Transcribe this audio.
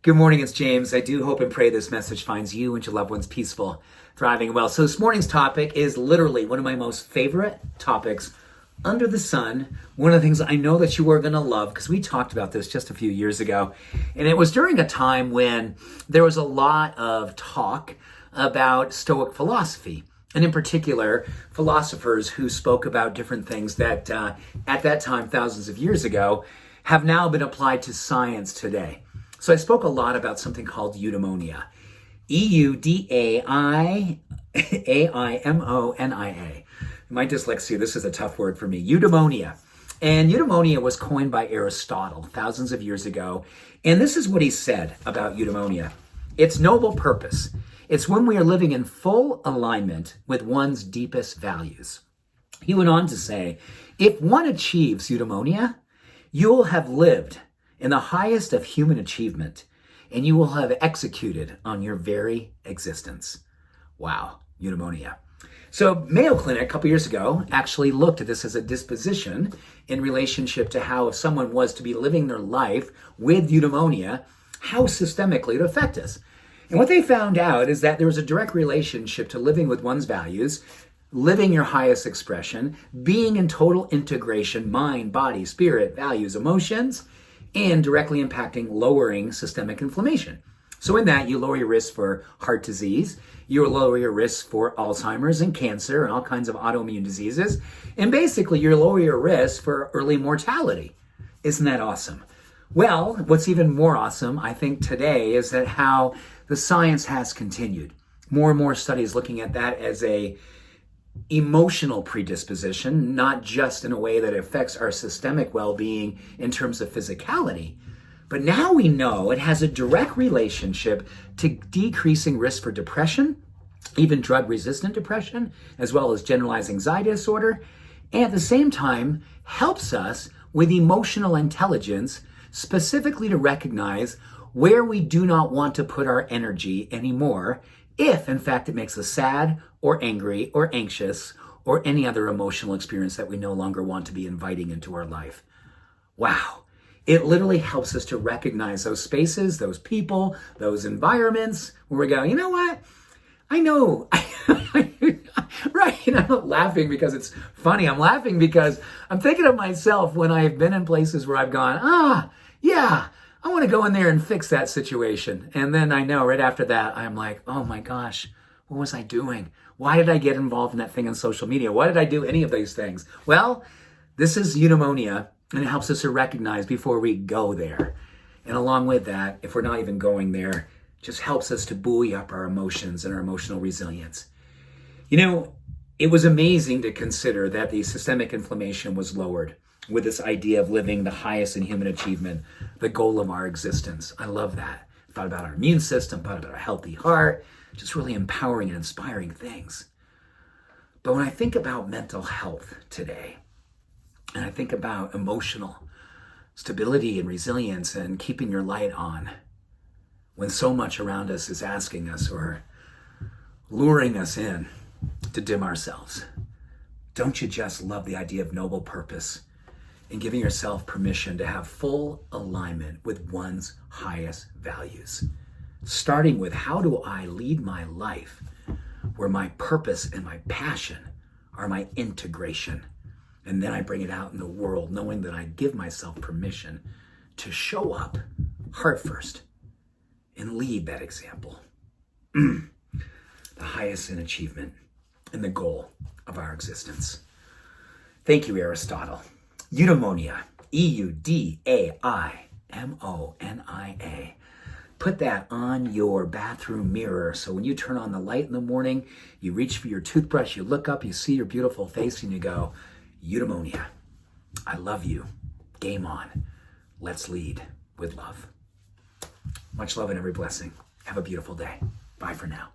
Good morning, it's James. I do hope and pray this message finds you and your loved ones peaceful, thriving, and well. So this morning's topic is literally one of my most favorite topics under the sun. One of the things I know that you are going to love, because we talked about this just a few years ago. And it was during a time when there was a lot of talk about Stoic philosophy. And in particular, philosophers who spoke about different things that at that time, thousands of years ago, have now been applied to science today. So I spoke a lot about something called Eudaimonia. Eudaimonia. My dyslexia, this is a tough word for me. Eudaimonia. And Eudaimonia was coined by Aristotle thousands of years ago. And this is what he said about Eudaimonia. It's noble purpose. It's when we are living in full alignment with one's deepest values. He went on to say, if one achieves Eudaimonia, you will have lived in the highest of human achievement, and you will have executed on your very existence. Wow, Eudaimonia. So Mayo Clinic a couple years ago actually looked at this as a disposition in relationship to how if someone was to be living their life with Eudaimonia, how systemically it would affect us. And what they found out is that there was a direct relationship to living with one's values, living your highest expression, being in total integration, mind, body, spirit, values, emotions, and directly impacting lowering systemic inflammation. So in that, you lower your risk for heart disease, you lower your risk for Alzheimer's and cancer and all kinds of autoimmune diseases, and basically you lower your risk for early mortality. Isn't that awesome? Well, what's even more awesome, I think, today is that how the science has continued. More and more studies looking at that as a emotional predisposition, not just in a way that affects our systemic well-being in terms of physicality, but now we know it has a direct relationship to decreasing risk for depression, even drug-resistant depression, as well as generalized anxiety disorder, and at the same time helps us with emotional intelligence, specifically to recognize where we do not want to put our energy anymore, if in fact it makes us sad or angry or anxious or any other emotional experience that we no longer want to be inviting into our life. Wow. It literally helps us to recognize those spaces, those people, those environments where we go, you know what? I know. Right. And I'm not laughing because it's funny. I'm laughing because I'm thinking of myself when I've been in places where I've gone, yeah, I want to go in there and fix that situation. And then I know right after that, I'm like, oh my gosh, what was I doing? Why did I get involved in that thing on social media? Why did I do any of these things? Well, this is Eudaimonia, and it helps us to recognize before we go there. And along with that, if we're not even going there, just helps us to buoy up our emotions and our emotional resilience. You know, it was amazing to consider that the systemic inflammation was lowered with this idea of living the highest in human achievement, the goal of our existence. I love that. Thought about our immune system, thought about our healthy heart, just really empowering and inspiring things. But when I think about mental health today, and I think about emotional stability and resilience and keeping your light on, when so much around us is asking us or luring us in to dim ourselves, don't you just love the idea of noble purpose and giving yourself permission to have full alignment with one's highest values? Starting with, how do I lead my life where my purpose and my passion are my integration? And then I bring it out in the world, knowing that I give myself permission to show up heart first and lead that example. The highest in achievement and the goal of our existence. Thank you, Aristotle. Eudaimonia, Eudaimonia. Put that on your bathroom mirror so when you turn on the light in the morning, you reach for your toothbrush, you look up, you see your beautiful face, and you go, Eudaimonia, I love you. Game on. Let's lead with love. Much love and every blessing. Have a beautiful day. Bye for now.